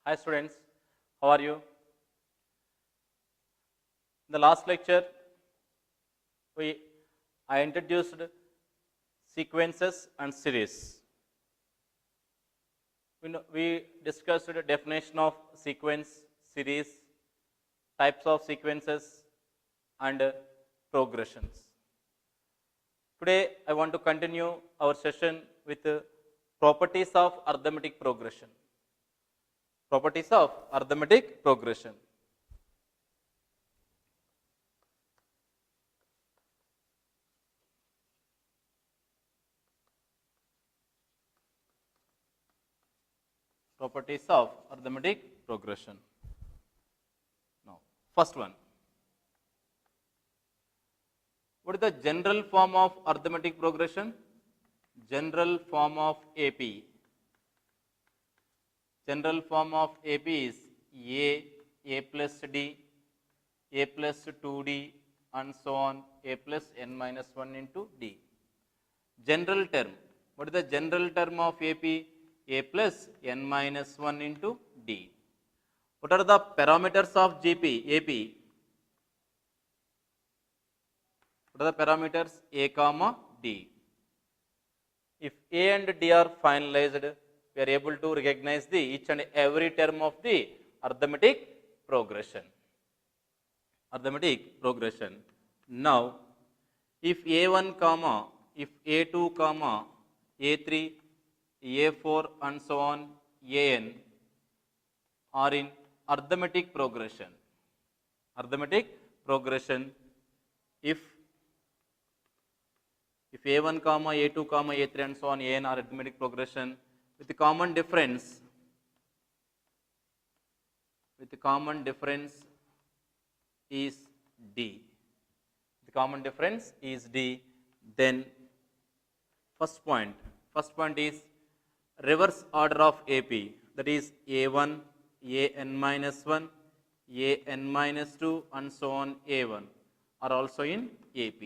Hi students, how are you? In the last lecture, we I introduced sequences and series. We discussed the definition of sequence, series, types of sequences, and progressions. Today, I want to continue our session with properties of arithmetic progression. Properties of arithmetic progression. Properties of arithmetic progression. Now, first one. What is the general form of arithmetic progression? General form of AP. General form of AP is A plus D, A plus 2D, and so on, A plus n minus 1 into D. General term. What is the general term of AP? A plus n minus 1 into D. What are the parameters of AP? What are the parameters? A comma D. If A and D are finalized, we are able to recognize the each and every term of the arithmetic progression. Arithmetic progression. Now, if A1 comma, if A2 comma, A3, A4 and so on, An are in arithmetic progression. Arithmetic progression. If A1 comma, A2 comma, A3 and so on, An are arithmetic progression with the common difference. With the common difference is D. The common difference is D. Then first point is reverse order of AP, that is A1, An minus 1, An minus 2 and so on A1 are also in AP.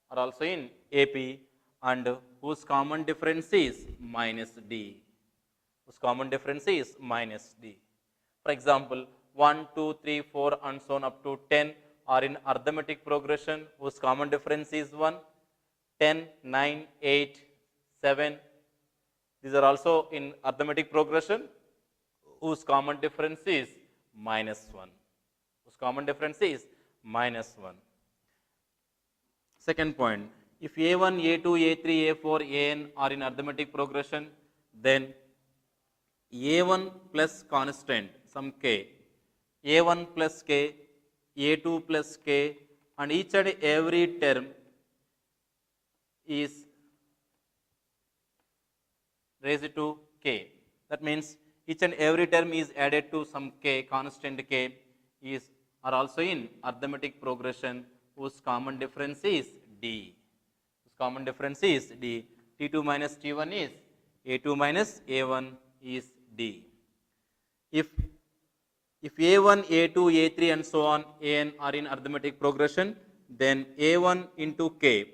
Are also in AP and whose common difference is minus D. Whose common difference is minus D. For example, 1, 2, 3, 4 and so on up to 10 are in arithmetic progression whose common difference is 1. 10, 9, 8, 7. These are also in arithmetic progression whose common difference is minus 1. Whose common difference is minus 1. Second point, if A1, A2, A3, A4, An are in arithmetic progression, then A1 plus constant, some k, A1 plus k, A2 plus k, and each and every term is raised to k. That means each and every term is added to some k, constant k, are also in arithmetic progression whose common difference is D. Whose common difference is D. T2 minus T1 is A2 minus A1 is D. If A1, A2, A3 and so on An are in arithmetic progression, then A1 into K,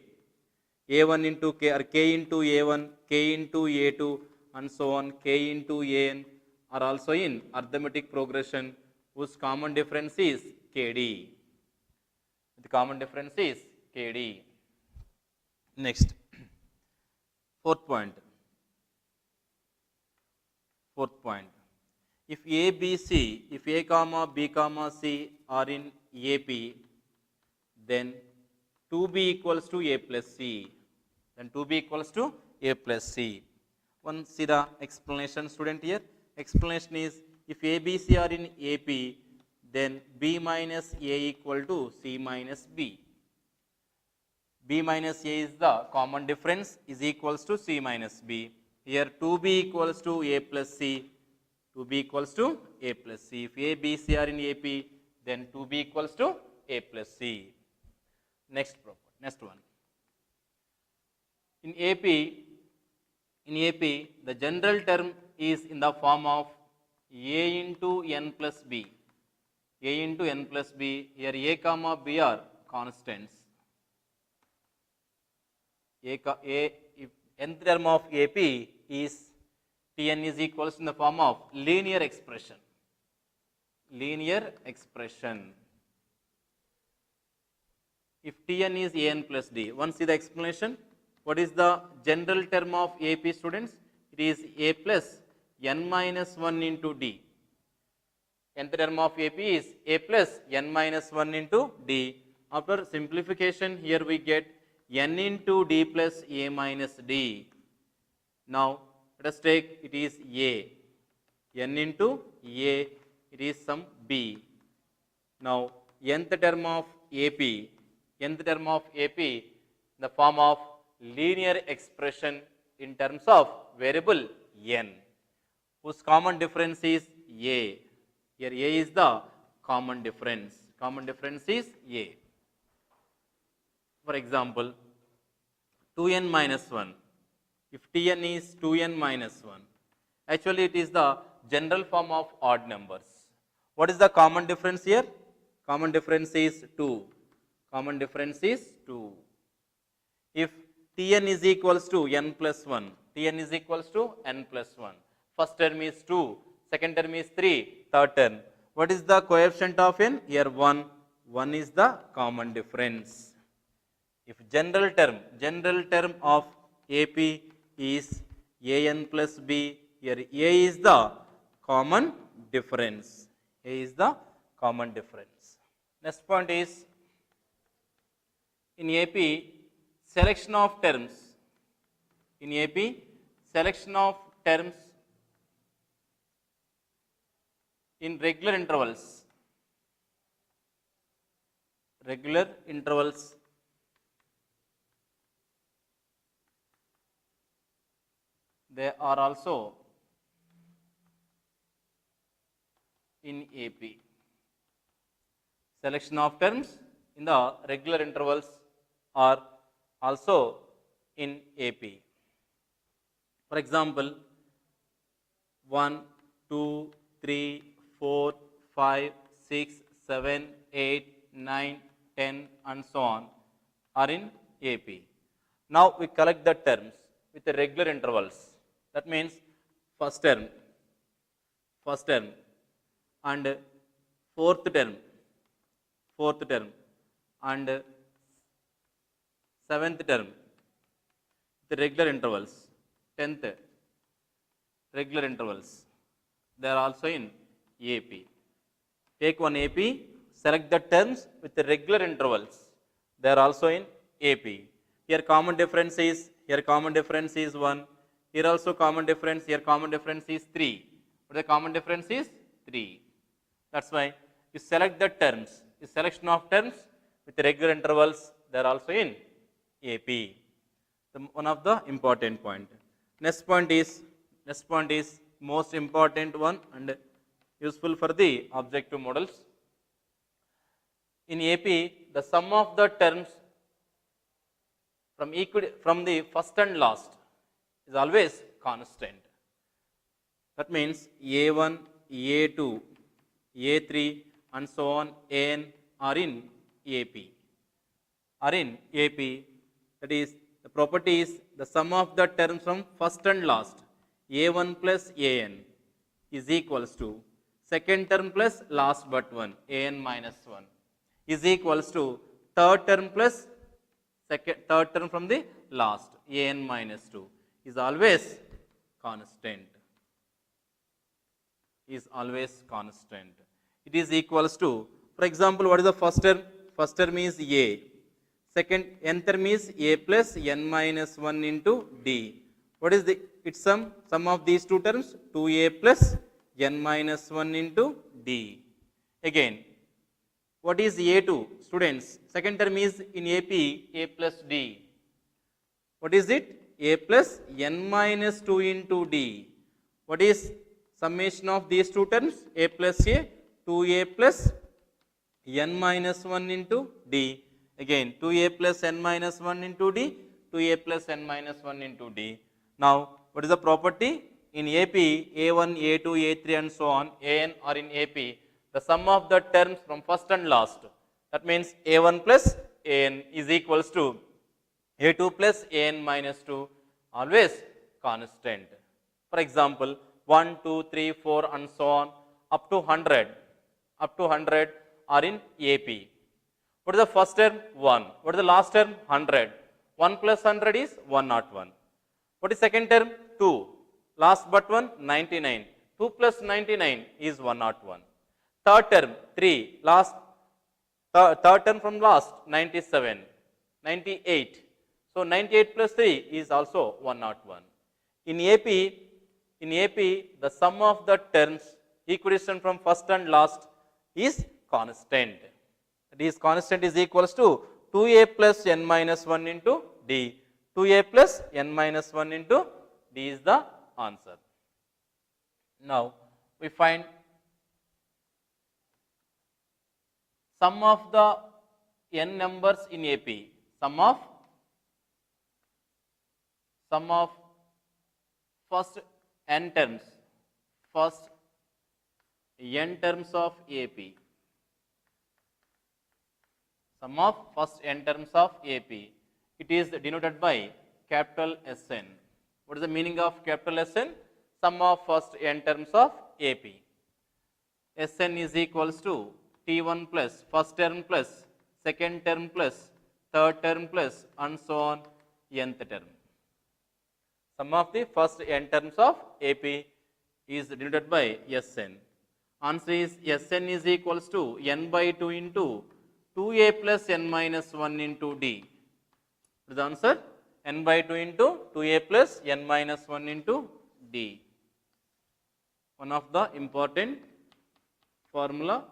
A1 into K or K into A1, K into A2 and so on, K into An are also in arithmetic progression whose common difference is KD. The common difference is KD. Next, fourth point. If A, B, C, if A comma, B comma, C are in AP, then 2B equals to A plus C. Then 2B equals to A plus C. One see the explanation, student here. Explanation is if A, B, C are in AP, then B minus A equal to C minus B. B minus A is the common difference is equals to C minus B. Here 2B equals to A plus C. 2B equals to A plus C. If A, B, C are in AP, then 2B equals to A plus C. Next one. In AP, the general term is in the form of A into N plus B. A into N plus B. Here A comma B are constants. If nth term of AP is Tn is equals in the form of linear expression. Linear expression. If Tn is an plus d, once see the explanation. What is the general term of AP, students? It is a plus n minus 1 into d. Nth term of AP is a plus n minus 1 into d. After simplification, here we get n into d plus a minus d. Now let us take it is a. N into a, it is some b. Now nth term of AP, nth term of AP in the form of linear expression in terms of variable n, whose common difference is a. Here a is the common difference. Common difference is a. For example, 2n minus 1. If Tn is 2n minus 1, actually it is the general form of odd numbers. What is the common difference here? Common difference is 2. Common difference is 2. If Tn is equals to n plus 1, Tn is equals to n plus 1. First term is 2, second term is 3, third term. What is the coefficient of n? Here 1. 1 is the common difference. If general term of AP is an plus b, here a is the common difference. A is the common difference. Next point is, in AP, selection of terms. In AP, selection of terms in regular intervals. Regular intervals. They are also in AP. Selection of terms in the regular intervals are also in AP. For example, 1, 2, 3, 4, 5, 6, 7, 8, 9, 10 and so on are in AP. Now we collect the terms with the regular intervals. That means first term and fourth term and seventh term, the regular intervals, 10th regular intervals, they are also in AP. Take one AP, select the terms with the regular intervals, they are also in AP. Here common difference is 1, here also common difference, here common difference is 3, but the common difference is 3. That's why you select the terms, the selection of terms with the regular intervals, they are also in AP. One of the important point. Next point is most important one and useful for the objective models. In AP, the sum of the terms from the first and last is always constant. That means A1, A2, A3 and so on, An are in AP. That is, the property is the sum of the terms from first and last, A1 plus An is equals to second term plus last but one, An minus 1 is equals to third term plus third term from the last, An minus 2 is always constant. It is equals to, for example, what is the first term? First term is A. Second, nth term is A plus n minus 1 into D. What is its sum? Sum of these two terms, 2A plus n minus 1 into D. Again, what is A2? Students, second term is in AP, A plus D. What is it? A plus n minus 2 into D. What is summation of these two terms? A plus A, 2A plus n minus 1 into D. Again, 2A plus n minus 1 into D, 2A plus n minus 1 into D. Now, what is the property? In AP, A1, A2, A3 and so on, An are in AP. The sum of the terms from first and last. That means A1 plus An is equals to A2 plus An minus 2, always constant. For example, 1, 2, 3, 4 and so on up to 100. Up to 100 are in AP. What is the first term? 1. What is the last term? 100. 1 plus 100 is 101. What is second term? 2. Last but one, 99. 2 plus 99 is 101. Third term, 3. Third term from last, 97. 98. So 98 plus 3 is also 101. In AP, the sum of the terms equidistant from first and last is constant. That is, constant is equals to 2a plus n minus 1 into d. 2a plus n minus 1 into d is the answer. Now, we find sum of the n numbers in AP. Sum of first n terms. First n terms of AP. Sum of first n terms of AP. It is denoted by capital Sn. What is the meaning of capital Sn? Sum of first n terms of AP. Sn is equals to T1 plus first term plus second term plus third term plus and so on nth term. Sum of the first n terms of AP is denoted by Sn. Answer is Sn is equals to n by 2 into 2a plus n minus 1 into d. What is the answer? N by 2 into 2a plus n minus 1 into d. One of the important formula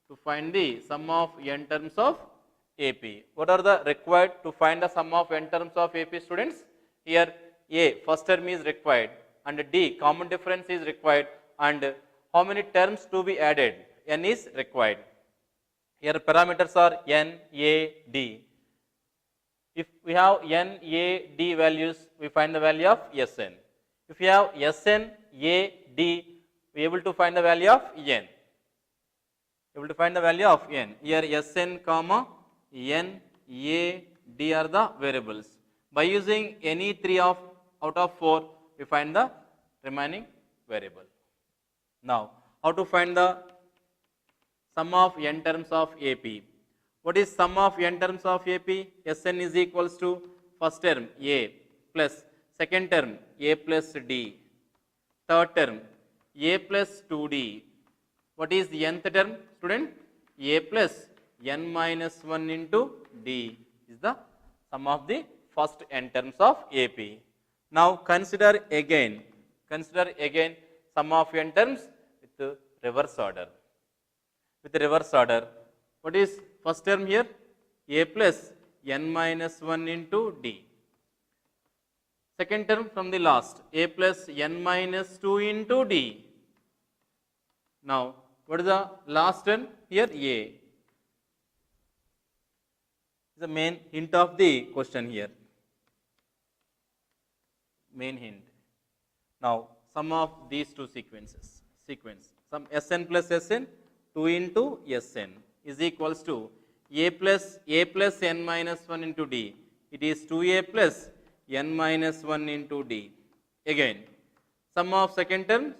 to find the sum of n terms of AP. What are the required to find the sum of n terms of AP, students? Here A, first term is required, and D, common difference is required, and how many terms to be added? N is required. Here parameters are n, a, d. If we have n, a, d values, we find the value of Sn. If we have Sn, a, d, we are able to find the value of n. Able to find the value of n. Here Sn, comma, n, a, d are the variables. By using any 3 out of 4, we find the remaining variable. Now, how to find the sum of n terms of AP? What is sum of n terms of AP? Sn is equals to first term a plus second term a plus d, third term a plus 2d. What is the nth term, student? A plus n minus 1 into d is the sum of the first n terms of AP. Now consider again sum of n terms with reverse order. With reverse order, what is first term here? A plus n minus 1 into d. Second term from the last, a plus n minus 2 into d. Now, what is the last term here? A. The main hint of the question here. Main hint. Now, sum of these two sequences. Sum Sn plus Sn, 2 into Sn is equals to a plus n minus 1 into d. It is 2a plus n minus 1 into d. Again, sum of second term.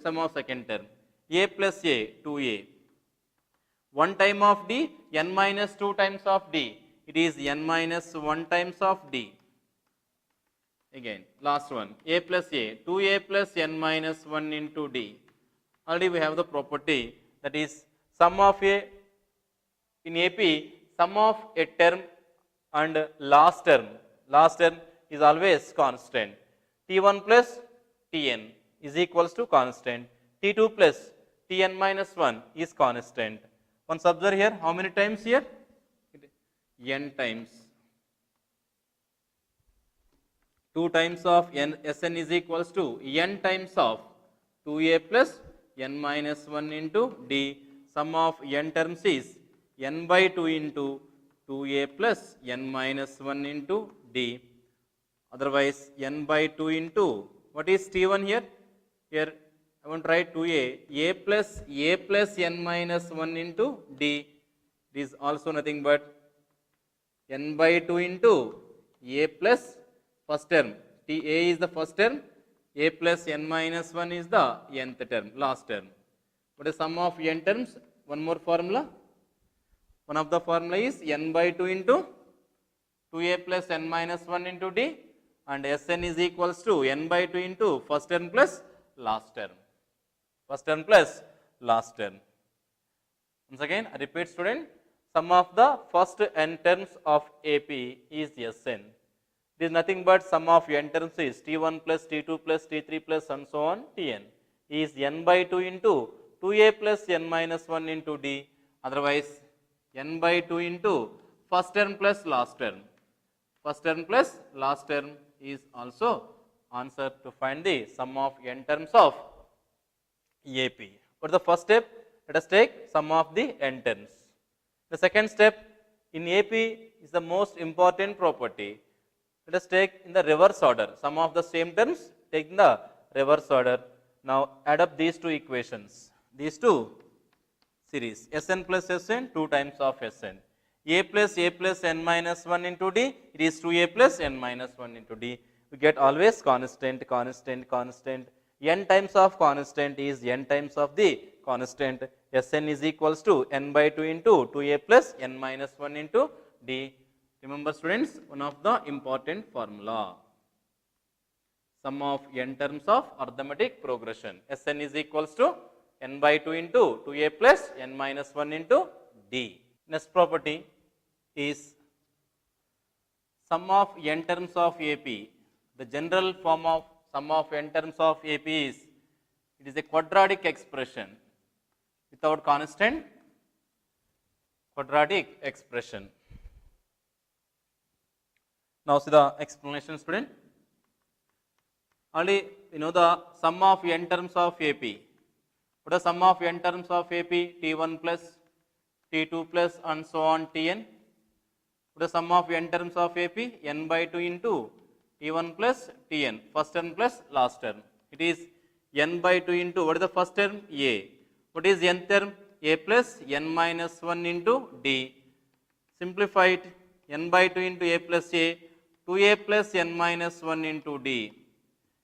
A plus a, 2a. 1 time of d, n minus 2 times of d. It is n minus 1 times of d. Again, last one, a plus a, 2a plus n minus 1 into d. Already we have the property, that is sum of a, in AP, sum of a term and last term is always constant. T1 plus Tn is equals to constant. T2 plus Tn minus 1 is constant. Once observe here, how many times here? N times. 2 times of n, Sn is equals to n times of 2a plus n minus 1 into d. Sum of n terms is n by 2 into 2a plus n minus 1 into d. Otherwise, n by 2 into, what is T1 here? Here I want to write 2a, a plus n minus 1 into d. It is also nothing but n by 2 into a plus first term. Ta is the first term, a plus n minus 1 is the nth term, last term. What is sum of n terms? One more formula. One of the formula is n by 2 into 2a plus n minus 1 into d, and Sn is equals to n by 2 into first term plus last term. First term plus last term. Once again, I repeat student, sum of the first n terms of AP is Sn. It is nothing but sum of n terms is T1 plus T2 plus T3 plus and so on Tn is n by 2 into 2a plus n minus 1 into d, otherwise n by 2 into first term plus last term. First term plus last term is also answer to find the sum of n terms of AP. What is the first step? Let us take sum of the n terms. The second step in AP is the most important property. Let us take in the reverse order. Sum of the same terms, take in the reverse order. Now add up these two equations. These two series, Sn plus Sn, 2 times of Sn. A plus n minus 1 into d, it is 2a plus n minus 1 into d. We get always constant, constant, constant. N times of constant is n times of the constant. Sn is equals to n by 2 into 2a plus n minus 1 into d. Remember students, one of the important formula. Sum of n terms of arithmetic progression. Sn is equals to n by 2 into 2a plus n minus 1 into d. Next property is sum of n terms of AP. The general form of sum of n terms of AP is, it is a quadratic expression without constant, quadratic expression. Now see the explanation student. Only you know the sum of n terms of AP. What is sum of n terms of AP? T1 plus T2 plus and so on Tn. What is sum of n terms of AP? N by 2 into T1 plus Tn, first term plus last term. It is n by 2 into, what is the first term? A. What is nth term? A plus n minus 1 into d. Simplify it, n by 2 into a plus a, 2a plus n minus 1 into d.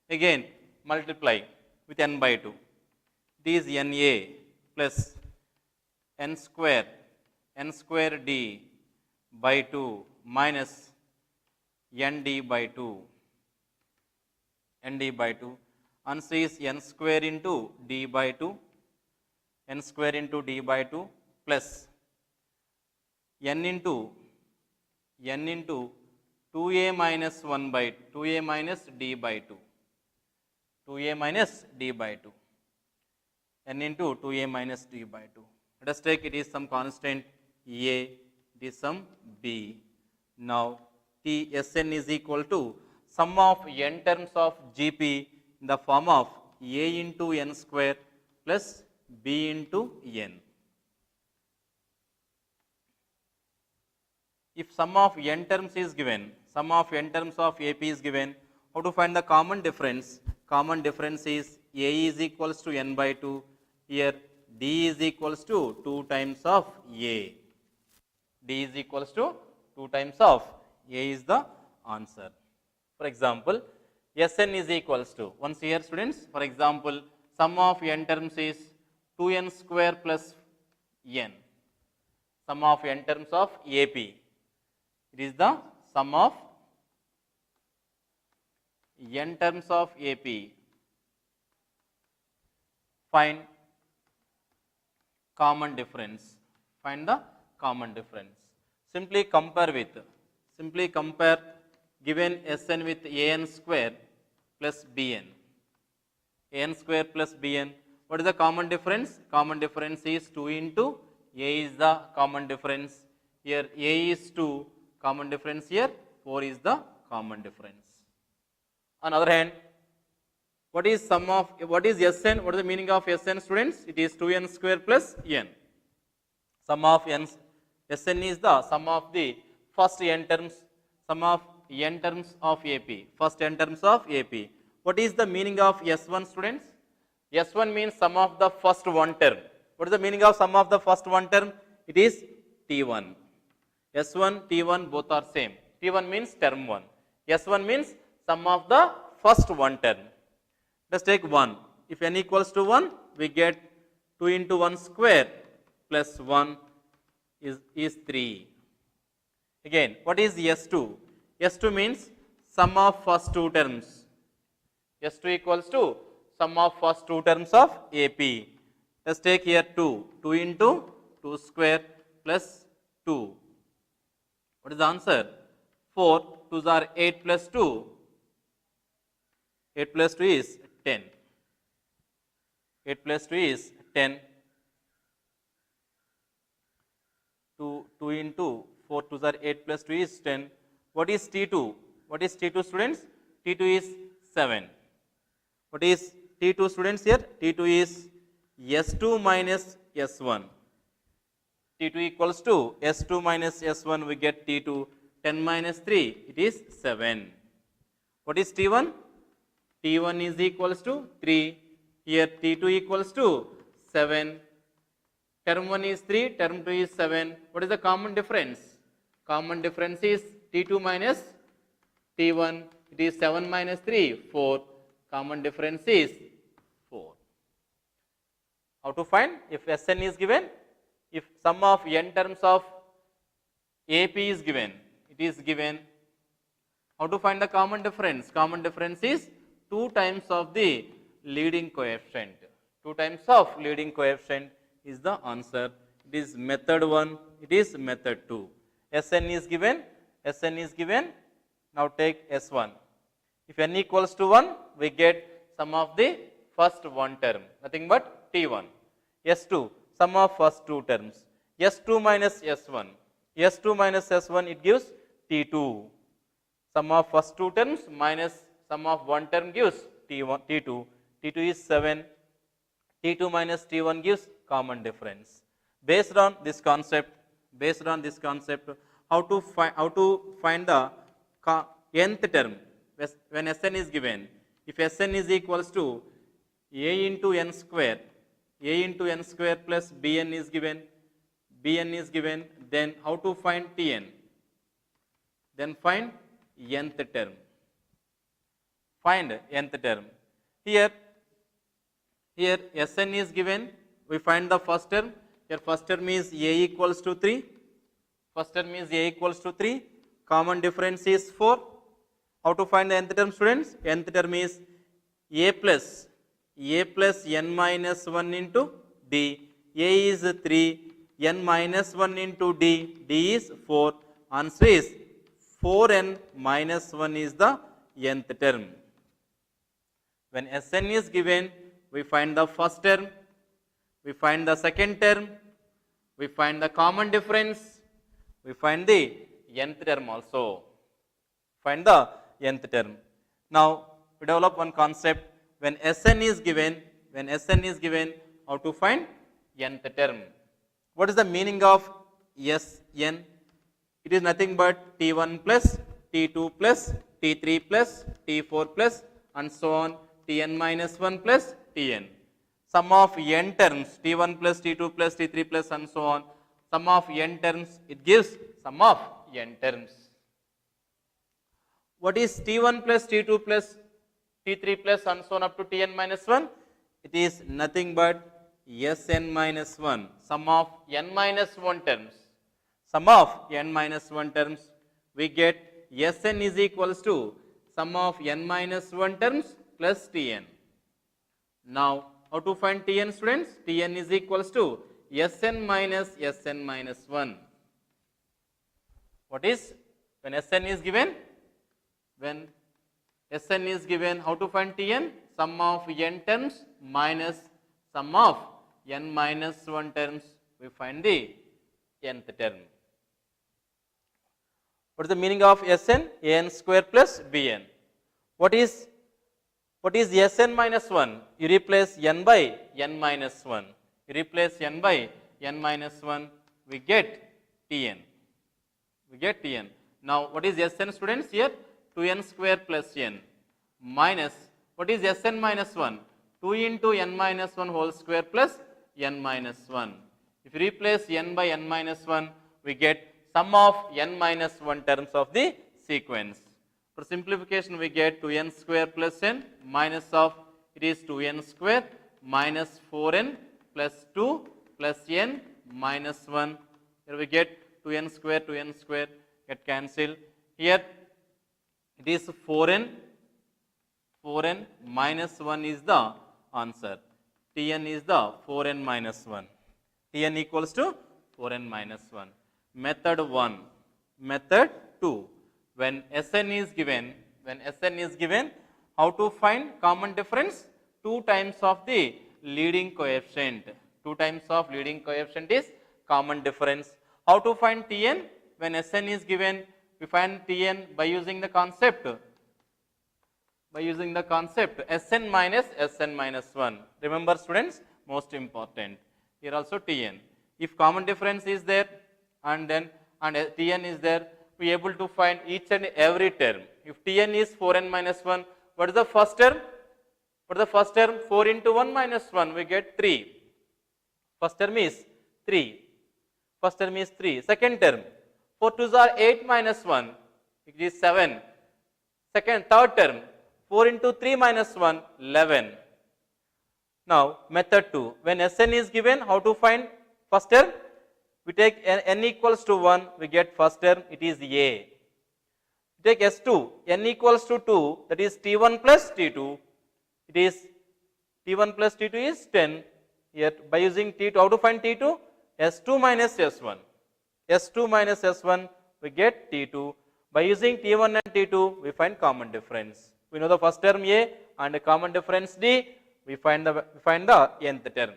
Again multiply with n by 2. It is na plus n square d by 2 minus nd by 2, nd by 2. Answer is n square into d by 2, n square into d by 2 plus n into 2a minus 1 by 2a minus d by 2, 2a minus d by 2, n into 2a minus d by 2. Let us take, it is some constant a, it is some b. Now Sn is equal to sum of n terms of GP in the form of a into n square plus b into n. If sum of n terms is given, sum of n terms of AP is given, how to find the common difference? Common difference is a is equals to n by 2. Here d is equals to 2 times of a. D is equals to 2 times of a is the answer. For example, Sn is equals to, once here students, for example, sum of n terms is 2n square plus n. Sum of n terms of AP. It is the sum of n terms of AP. Find common difference. Find the common difference. Simply compare given Sn with an square plus bn. An square plus bn. What is the common difference? Common difference is 2 into a is the common difference. Here a is 2, common difference here 4 is the common difference. On the other hand, what is Sn? What is the meaning of Sn students? It is 2n square plus n. Sum of n, Sn is the sum of the first n terms, sum of n terms of AP, first n terms of AP. What is the meaning of S1 students? S1 means sum of the first one term. What is the meaning of sum of the first one term? It is T1. S1, T1 both are same. T1 means term 1. S1 means sum of the first one term. Let's take 1. If n equals to 1, we get 2 into 1 square plus 1 is 3. Again, what is S2? S2 means sum of first two terms. S2 equals to sum of first two terms of AP. Let's take here 2. 2 into 2 square plus 2. What is the answer? 4. 2s are 8 plus 2. 8 plus 2 is 10. 8 plus 2 is 10. 2 into 4 2s are 8 plus 2 is 10. What is T2? What is T2, students? T2 is 7. What is T2, students, here? T2 is S2 minus S1. T2 equals to S2 minus S1, we get T2. 10 minus 3, it is 7. What is T1? T1 is equals to 3. Here T2 equals to 7. Term 1 is 3, term 2 is 7. What is the common difference? Common difference is T2 minus T1. It is 7 minus 3, 4. Common difference is 4. How to find? If Sn is given, if sum of n terms of AP is given, it is given. How to find the common difference? Common difference is 2 times of the leading coefficient. 2 times of leading coefficient is the answer. It is method 1, it is method 2. Sn is given, Sn is given. Now take S1. If n equals to 1, we get sum of the first one term, nothing but T1. S2, sum of first two terms. S2 minus S1. S2 minus S1, it gives T2. Sum of first two terms minus sum of one term gives T1, T2. T2 is 7. T2 minus T1 gives common difference. Based on this concept, how to find the nth term when Sn is given? If Sn is equals to A into n square, A into n square plus Bn is given, then how to find Tn? Then find nth term. Find nth term. Here Sn is given, we find the first term. Here first term is A equals to 3. First term is A equals to 3. Common difference is 4. How to find the nth term, students? Nth term is A plus n minus 1 into D. A is 3, n minus 1 into D. D is 4. Answer is 4n minus 1 is the nth term. When Sn is given, we find the first term, we find the second term, we find the common difference, we find the nth term also. Find the nth term. Now, we develop one concept. When Sn is given, how to find nth term? What is the meaning of Sn? It is nothing but T1 plus T2 plus T3 plus T4 plus and so on, Tn minus 1 plus Tn. Sum of n terms, T1 plus T2 plus T3 plus and so on. Sum of n terms, it gives sum of n terms. What is T1 plus T2 plus T3 plus and so on up to Tn minus 1? It is nothing but Sn minus 1. Sum of n minus 1 terms. Sum of n minus 1 terms, we get Sn is equals to sum of n minus 1 terms plus Tn. Now, how to find Tn, students? Tn is equals to Sn minus 1. What is? When Sn is given? When Sn is given, how to find Tn? Sum of n terms minus sum of n minus 1 terms, we find the nth term. What is the meaning of Sn? An square plus Bn. What is Sn minus 1? You replace n by n minus 1. You replace n by n minus 1, we get Tn. Now, what is Sn, students, here? 2n square plus n minus, what is Sn minus 1? 2 into n minus 1 whole square plus n minus 1. If you replace n by n minus 1, we get sum of n minus 1 terms of the sequence. For simplification, we get 2n square plus n minus of it is 2n square minus 4n plus 2 plus n minus 1. Here we get 2n square get cancelled. Here it is 4n minus 1 is the answer. Tn is the 4n minus 1. Tn equals to 4n minus 1. Method 1. Method 2. When Sn is given, how to find common difference? 2 times of the leading coefficient. 2 times of leading coefficient is common difference. How to find Tn? When Sn is given, we find Tn by using the concept. Sn minus 1. Remember students, most important. Here also Tn. If common difference is there and Tn is there, we are able to find each and every term. If Tn is 4n minus 1, what is the first term? 4 into 1 minus 1, we get 3. First term is 3. Second term, 4 2s are 8 minus 1, it is 7. Third term, 4 into 3 minus 1, 11. Now, method 2. When Sn is given, how to find first term? We take n equals to 1, we get first term, it is A. We take S2, n equals to 2, that is T1 plus T2. It is T1 plus T2 is 10. Here, by using T2, how to find T2? S2 minus S1. S2 minus S1, we get T2. By using T1 and T2, we find common difference. We know the first term A and the common difference D. We find the nth term.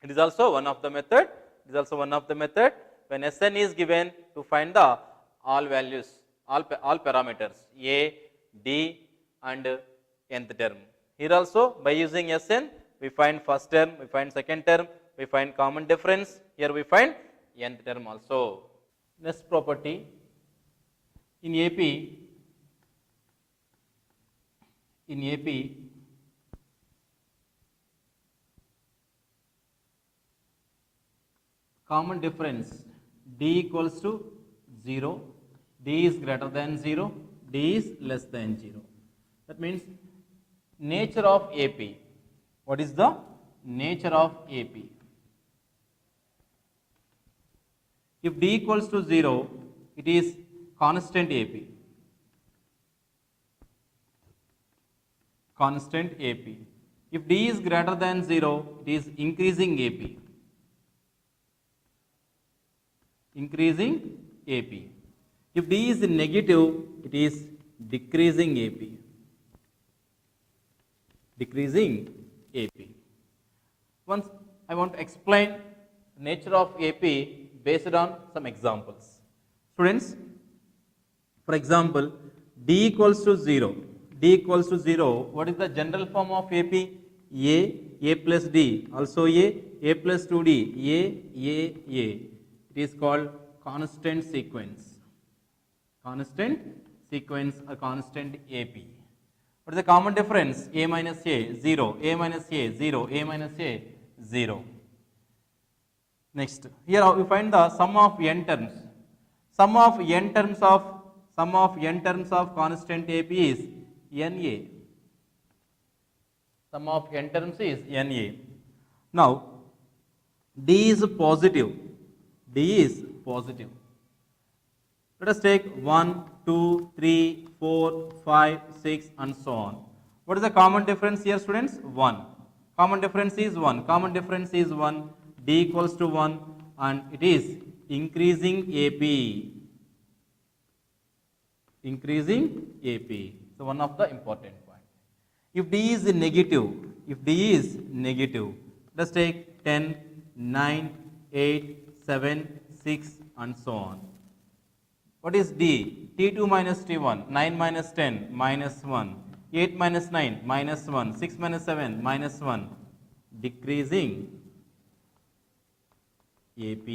It is also one of the method. When Sn is given, to find the all values, all parameters A, D and nth term. Here also by using Sn, we find first term, we find second term, we find common difference. Here we find nth term also. Next property, in AP, common difference D equals to 0, D is greater than 0, D is less than 0. That means nature of AP. What is the nature of AP? If D equals to 0, it is constant AP. If D is greater than 0, it is increasing AP. If D is negative, it is decreasing AP. Once I want to explain the nature of AP based on some examples. Students, for example, D equals to 0. What is the general form of AP? A plus D, also A plus 2D, A. It is called constant sequence or constant AP. What is the common difference? A minus A, 0, A minus A, 0, A minus A, 0. Next, here we find the sum of n terms. Sum of n terms of constant AP is NA. Sum of n terms is NA. Now, D is positive. Let us take 1, 2, 3, 4, 5, 6 and so on. What is the common difference here, students? 1. Common difference is 1. D equals to 1 and it is increasing AP. So one of the important point. If D is negative, let us take 10, 9, 8, 7, 6 and so on. What is D? T2 minus T1, 9 minus 10, minus 1, 8 minus 9, minus 1, 6 minus 7, minus 1, decreasing AP.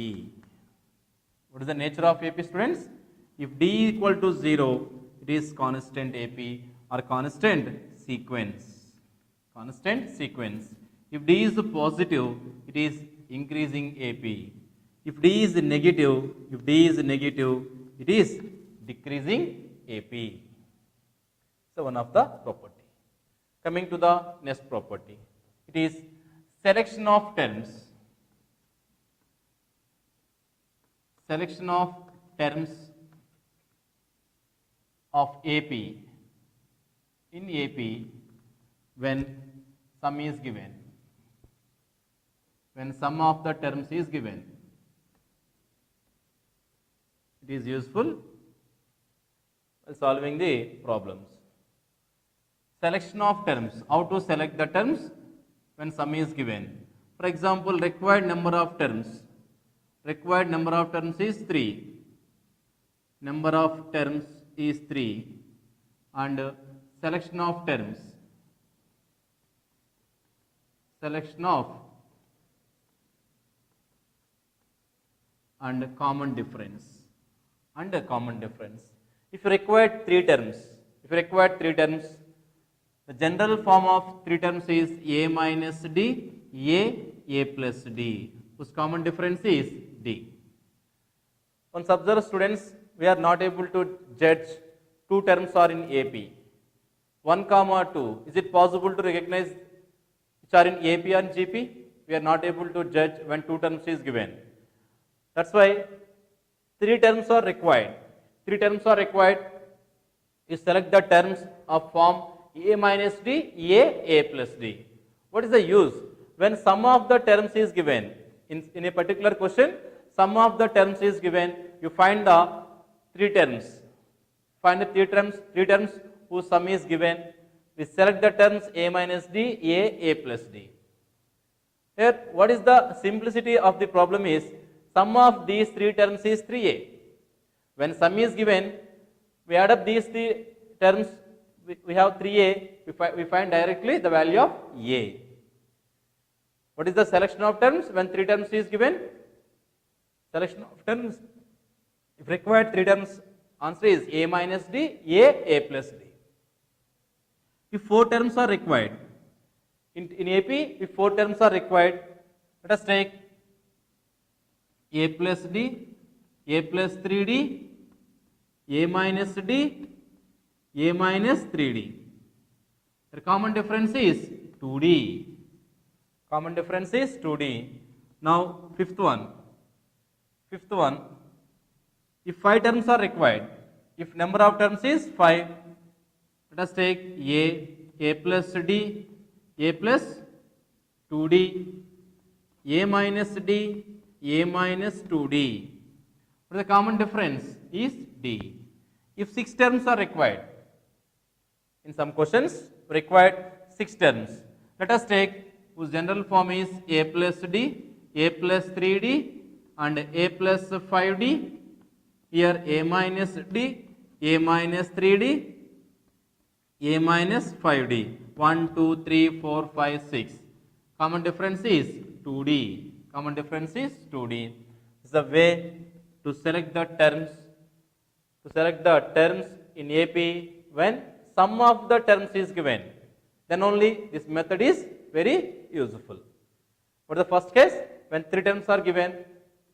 What is the nature of AP, students? If D equal to 0, it is constant AP or constant sequence. If D is positive, it is increasing AP. If D is negative, it is decreasing AP. So one of the property. Coming to the next property, it is selection of terms. Selection of terms of AP in AP when sum is given. When sum of the terms is given, it is useful while solving the problems. Selection of terms. How to select the terms when sum is given? For example, required number of terms. Required number of terms is 3. Number of terms is 3. And selection of terms. Selection of and common difference. And a common difference. If you require 3 terms, the general form of 3 terms is A minus D, A plus D, whose common difference is D. Once observe, students, we are not able to judge 2 terms are in AP. 1, 2, is it possible to recognize which are in AP and GP? We are not able to judge when 2 terms is given. That's why 3 terms are required. 3 terms are required. You select the terms of form A minus D, A plus D. What is the use? When sum of the terms is given, in a particular question, sum of the terms is given, you find the 3 terms. Find the 3 terms whose sum is given. We select the terms A minus D, A plus D. Here, what is the simplicity of the problem is, sum of these 3 terms is 3A. When sum is given, we add up these 3 terms, we have 3A, we find directly the value of A. What is the selection of terms when 3 terms is given? Selection of terms, if required 3 terms, answer is A minus D, A plus D. If 4 terms are required, in AP, if 4 terms are required, let us take A plus D, A plus 3D, A minus D, A minus 3D. The common difference is 2D. Common difference is 2D. Now, fifth one, if 5 terms are required, if number of terms is 5, let us take A plus D, A plus 2D, A minus D, A minus 2D. But the common difference is D. If 6 terms are required, in some questions required 6 terms, let us take whose general form is A plus D, A plus 3D and A plus 5D. Here A minus D, A minus 3D, A minus 5D. 1, 2, 3, 4, 5, 6. Common difference is 2D. Common difference is 2D. This is the way to select the terms. To select the terms in AP when sum of the terms is given. Then only this method is very useful. For the first case, when 3 terms are given,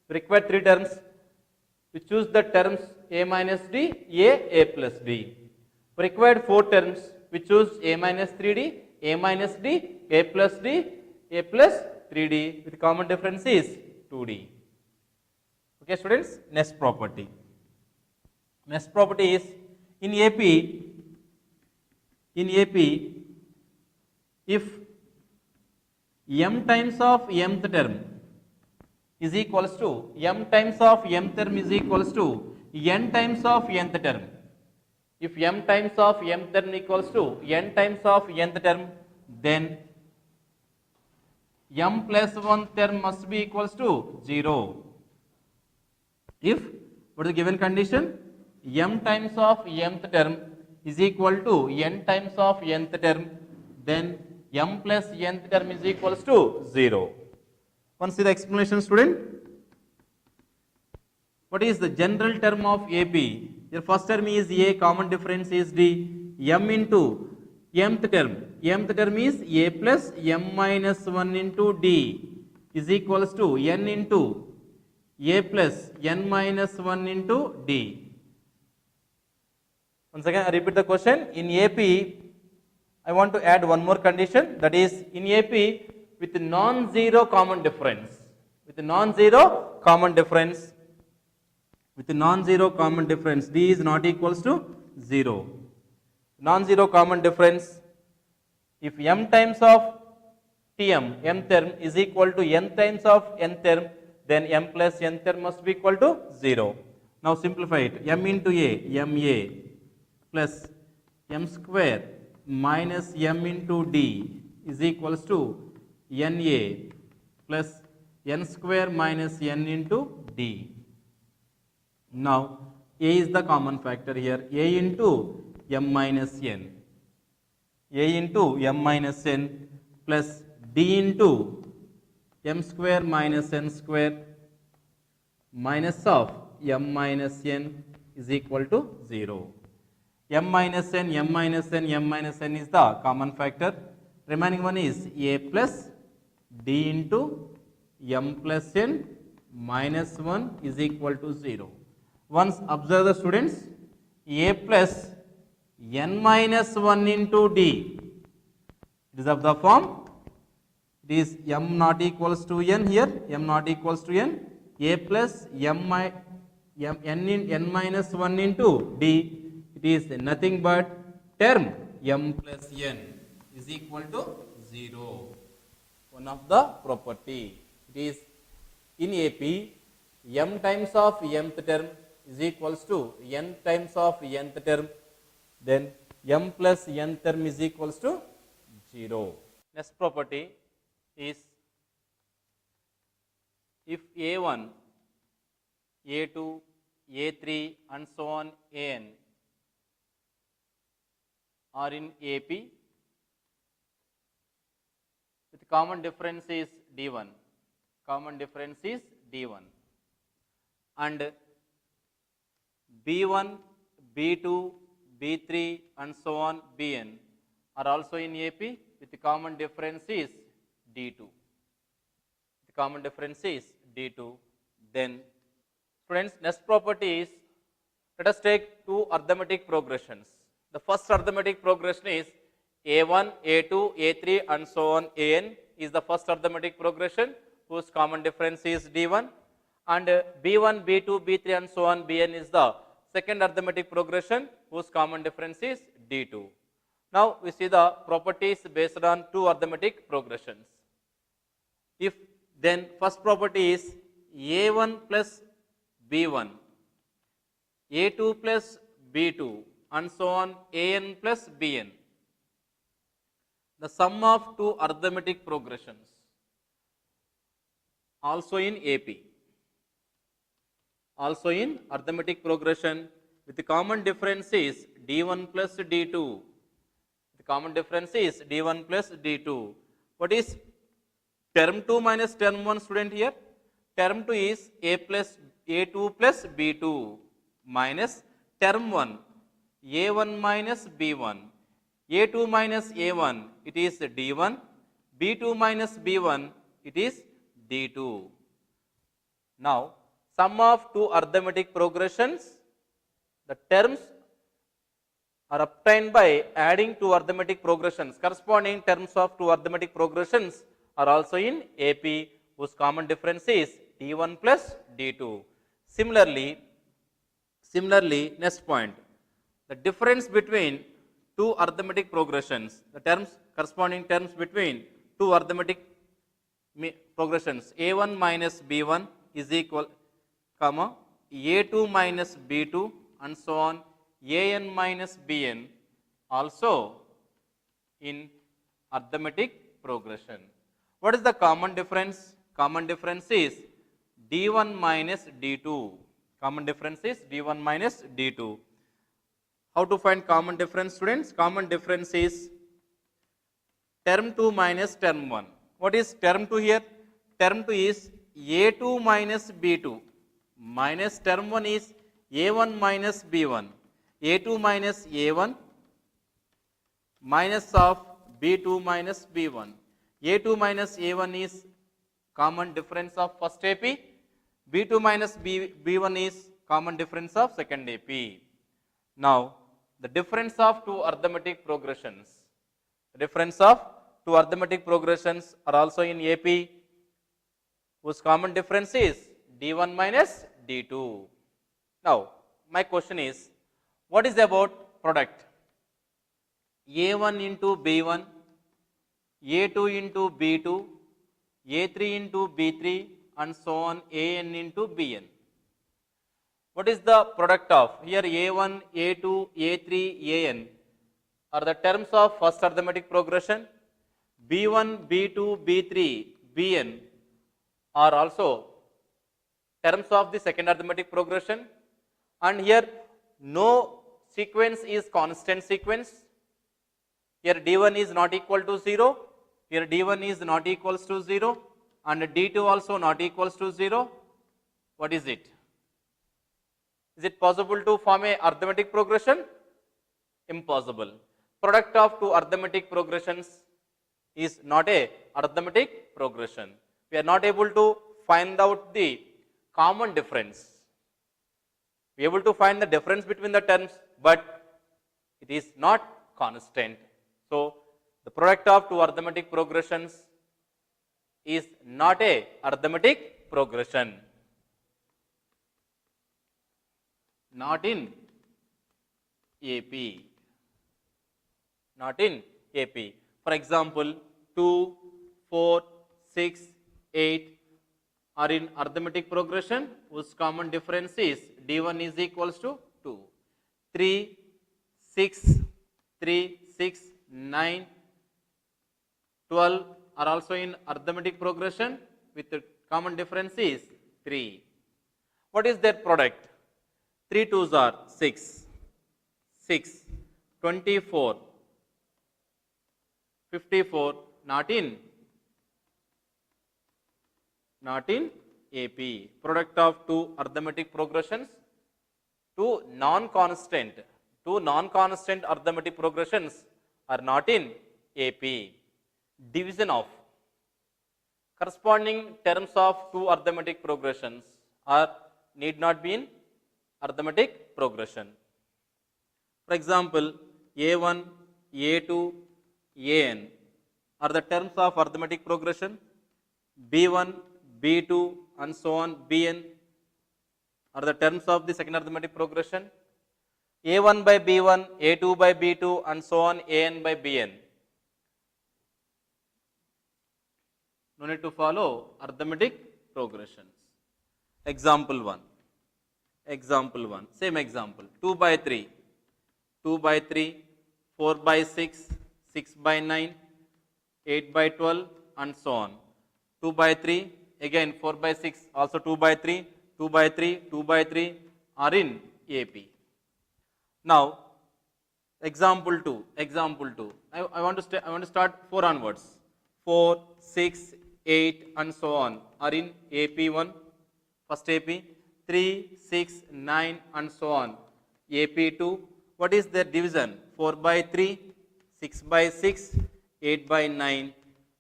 we require 3 terms. We choose the terms A minus D, A plus D. We required 4 terms. We choose A minus 3D, A minus D, A plus 3D with common difference is 2D. Okay, students, next property. Next property is in AP, if m times of mth term is equals to m times of mth term is equals to n times of nth term. If m times of mth term equals to n times of nth term, then m plus 1 term must be equals to 0. If, what is the given condition? M times of mth term is equal to n times of nth term, then m plus nth term is equals to 0. Once see the explanation, student. What is the general term of AP? Your first term is A, common difference is D, m into mth term. Mth term is A plus m minus 1 into D is equals to n into A plus n minus 1 into D. Once again, I repeat the question. In AP, I want to add one more condition, that is in AP with non-zero common difference. With non-zero common difference, with non-zero common difference, D is not equals to 0. Non-zero common difference, if m times of Tm, m term is equal to n times of n term, then m plus n term must be equal to 0. Now simplify it, m into a, ma plus m square minus m into d is equals to na plus n square minus n into d. Now a is the common factor here, a into m minus n, a into m minus n plus d into m square minus n square minus of m minus n is equal to 0. m minus n, m minus n, m minus n is the common factor. Remaining one is a plus d into m plus n minus 1 is equal to 0. Once observe the students, a plus n minus 1 into d, it is of the form, it is m not equals to n here, m not equals to n, a plus n minus 1 into d, it is nothing but term m plus n is equal to 0. One of the property, it is in AP m times of mth term is equals to n times of nth term, then m plus n term is equals to 0. Next property is if a1, a2, a3 and so on an are in AP with common difference is d1, common difference is d1, and b1, b2, b3 and so on bn are also in AP with the common difference is d2. The common difference is d2. Then students, next property is, let us take two arithmetic progressions. The first arithmetic progression is a1, a2, a3 and so on an is the first arithmetic progression whose common difference is d1, and b1, b2, b3 and so on bn is the second arithmetic progression whose common difference is d2. Now we see the properties based on two arithmetic progressions. If then first property is a1 plus b1, a2 plus b2 and so on an plus bn, the sum of two arithmetic progressions also in AP, also in arithmetic progression with the common difference is d1 plus d2. The common difference is d1 plus d2. What is term 2 minus term 1, student here? Term 2 is a2 plus b2 minus term 1 a1 minus b1. a2 minus a1, it is d1, b2 minus b1, it is d2. Now sum of two arithmetic progressions, the terms are obtained by adding two arithmetic progressions. Corresponding terms of two arithmetic progressions are also in AP whose common difference is d1 plus d2. Similarly, next point, the difference between two arithmetic progressions, the terms, corresponding terms between two arithmetic progressions a1 minus b1 is equal, comma, a2 minus b2 and so on an minus bn also in arithmetic progression. What is the common difference? Common difference is d1 minus d2. Common difference is d1 minus d2. How to find common difference, students? Common difference is term 2 minus term 1. What is term 2 here? Term 2 is a2 minus b2 minus term 1 is a1 minus b1. a2 minus a1 minus of b2 minus b1. a2 minus a1 is common difference of first AP. b2 minus b1 is common difference of second AP. Now the difference of two arithmetic progressions. Difference of two arithmetic progressions are also in AP, whose common difference is D1 minus D2. Now, my question is, what is about product? A1 into B1, A2 into B2, A3 into B3, and so on, AN into BN. What is the product of? Here A1, A2, A3, AN are the terms of first arithmetic progression. B1, B2, B3, Bn are also terms of the second arithmetic progression, and here no sequence is constant sequence. Here D1 is not equal to 0, here D1 is not equals to 0, and D2 also not equals to 0. What is it? Is it possible to form a arithmetic progression? Impossible. Product of two arithmetic progressions is not a arithmetic progression. We are not able to find out the common difference. We are able to find the difference between the terms, but it is not constant. So, the product of two arithmetic progressions is not a arithmetic progression. Not in AP. Not in AP. For example, 2, 4, 6, 8 are in arithmetic progression whose common difference is D1 is equals to 2. 3, 6, 3, 6, 9, 12 are also in arithmetic progression with the common difference is 3. What is their product? 3 2s are 6, 6, 24, 54, not in AP. Product of two arithmetic progressions, two non-constant arithmetic progressions are not in AP. Division of corresponding terms of two arithmetic progressions are need not be in arithmetic progression. For example, A1, A2, AN are the terms of arithmetic progression. B1, B2 and so on, Bn are the terms of the second arithmetic progression. A1 by B1, A2 by B2 and so on, AN by Bn. No need to follow arithmetic progressions. Example 1. Example 1. Same example. 2 by 3, 2 by 3, 4 by 6, 6 by 9, 8 by 12 and so on. 2 by 3, again 4 by 6, also 2 by 3, 2 by 3, 2 by 3 are in AP. Now, example 2. I want to start 4 onwards. 4, 6, 8 and so on are in AP1, first AP. 3, 6, 9 and so on, AP2. What is their division? 4 by 3, 6 by 6, 8 by 9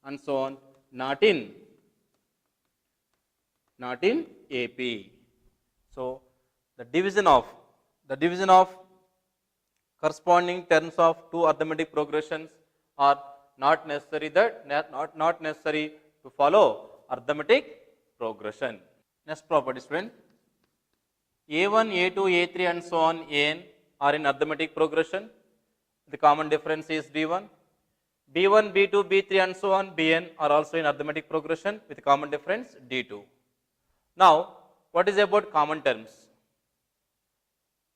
and so on, not in AP. So, the division of corresponding terms of two arithmetic progressions are not necessary to follow arithmetic progression. Next property, student. A1, A2, A3 and so on, AN are in arithmetic progression. The common difference is D1. B1, B2, B3 and so on, Bn are also in arithmetic progression with common difference D2. Now, what is about common terms?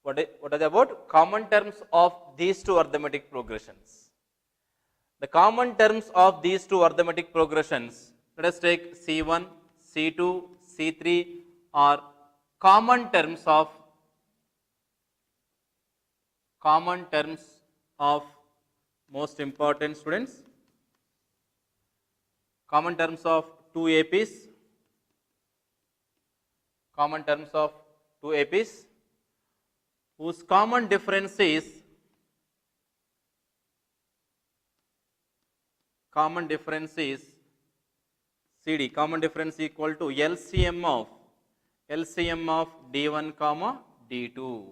What is about common terms of these two arithmetic progressions? The common terms of these two arithmetic progressions, let us take C1, C2, C3 are common terms of most important students, common terms of two APs, whose common difference is CD, common difference equal to LCM of D1 comma D2.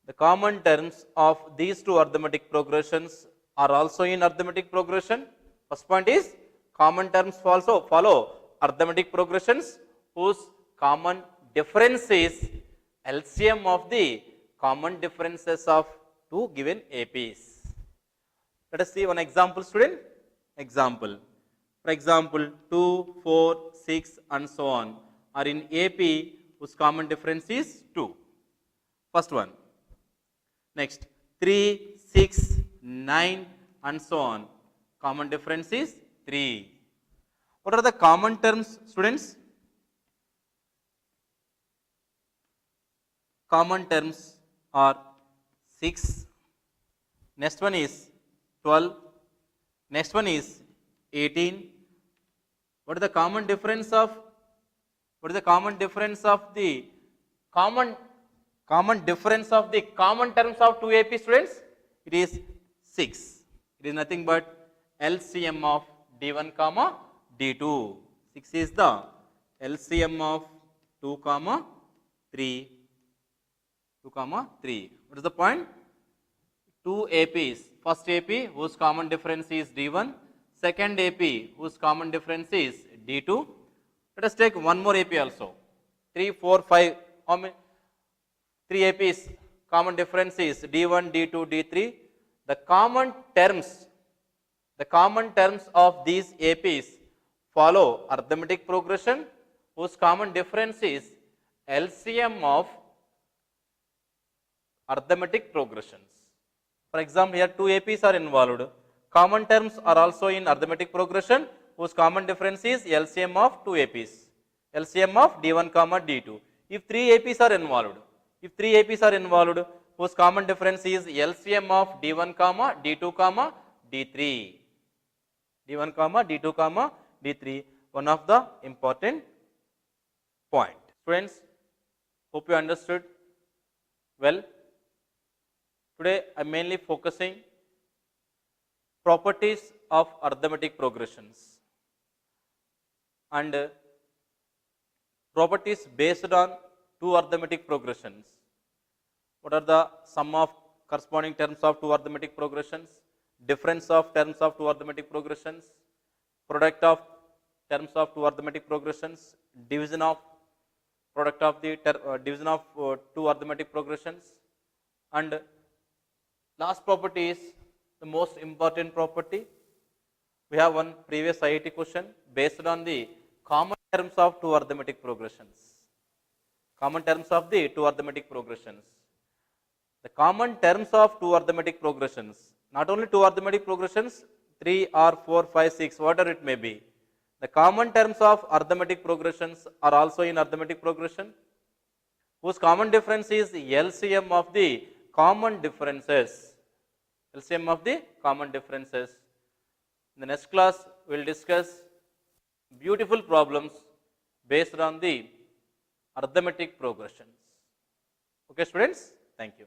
The common terms of these two arithmetic progressions are also in arithmetic progression. First point is common terms also follow arithmetic progressions whose common difference is LCM of the common differences of two given APs. Let us see one example, student. Example. For example, 2, 4, 6 and so on are in AP whose common difference is 2. First one. Next, 3, 6, 9 and so on. Common difference is 3. What are the common terms, students? Common terms are 6. Next one is 12. Next one is 18. What is the common difference of the common difference of the common terms of two AP, students? It is 6. It is nothing but LCM of D1 comma D2. 6 is the LCM of 2 comma 3. 2 comma 3. What is the point? Two APs. First AP whose common difference is D1. Second AP whose common difference is D2. Let us take one more AP also. 3, 4, 5. How many? 3 APs. Common difference is D1, D2, D3. The common terms of these APs follow arithmetic progression whose common difference is LCM of arithmetic progressions. For example, here two APs are involved. Common terms are also in arithmetic progression whose common difference is LCM of two APs. LCM of D1 comma D2. If three APs are involved, whose common difference is LCM of D1 comma D2 comma D3. D1 comma D2 comma D3. One of the important point. Students, hope you understood well. Today I am mainly focusing properties of arithmetic progressions and properties based on two arithmetic progressions. What are the sum of corresponding terms of two arithmetic progressions, difference of terms of two arithmetic progressions, product of terms of two arithmetic progressions, division of product of the two arithmetic progressions, and last property is the most important property. We have one previous IIT question based on the common terms of two arithmetic progressions. Common terms of the two arithmetic progressions. The common terms of two arithmetic progressions, not only two arithmetic progressions, 3 or 4, 5, 6, whatever it may be. The common terms of arithmetic progressions are also in arithmetic progression, whose common difference is LCM of the common differences. LCM of the common differences. In the next class, we will discuss beautiful problems based on the arithmetic progressions. Okay, students? Thank you.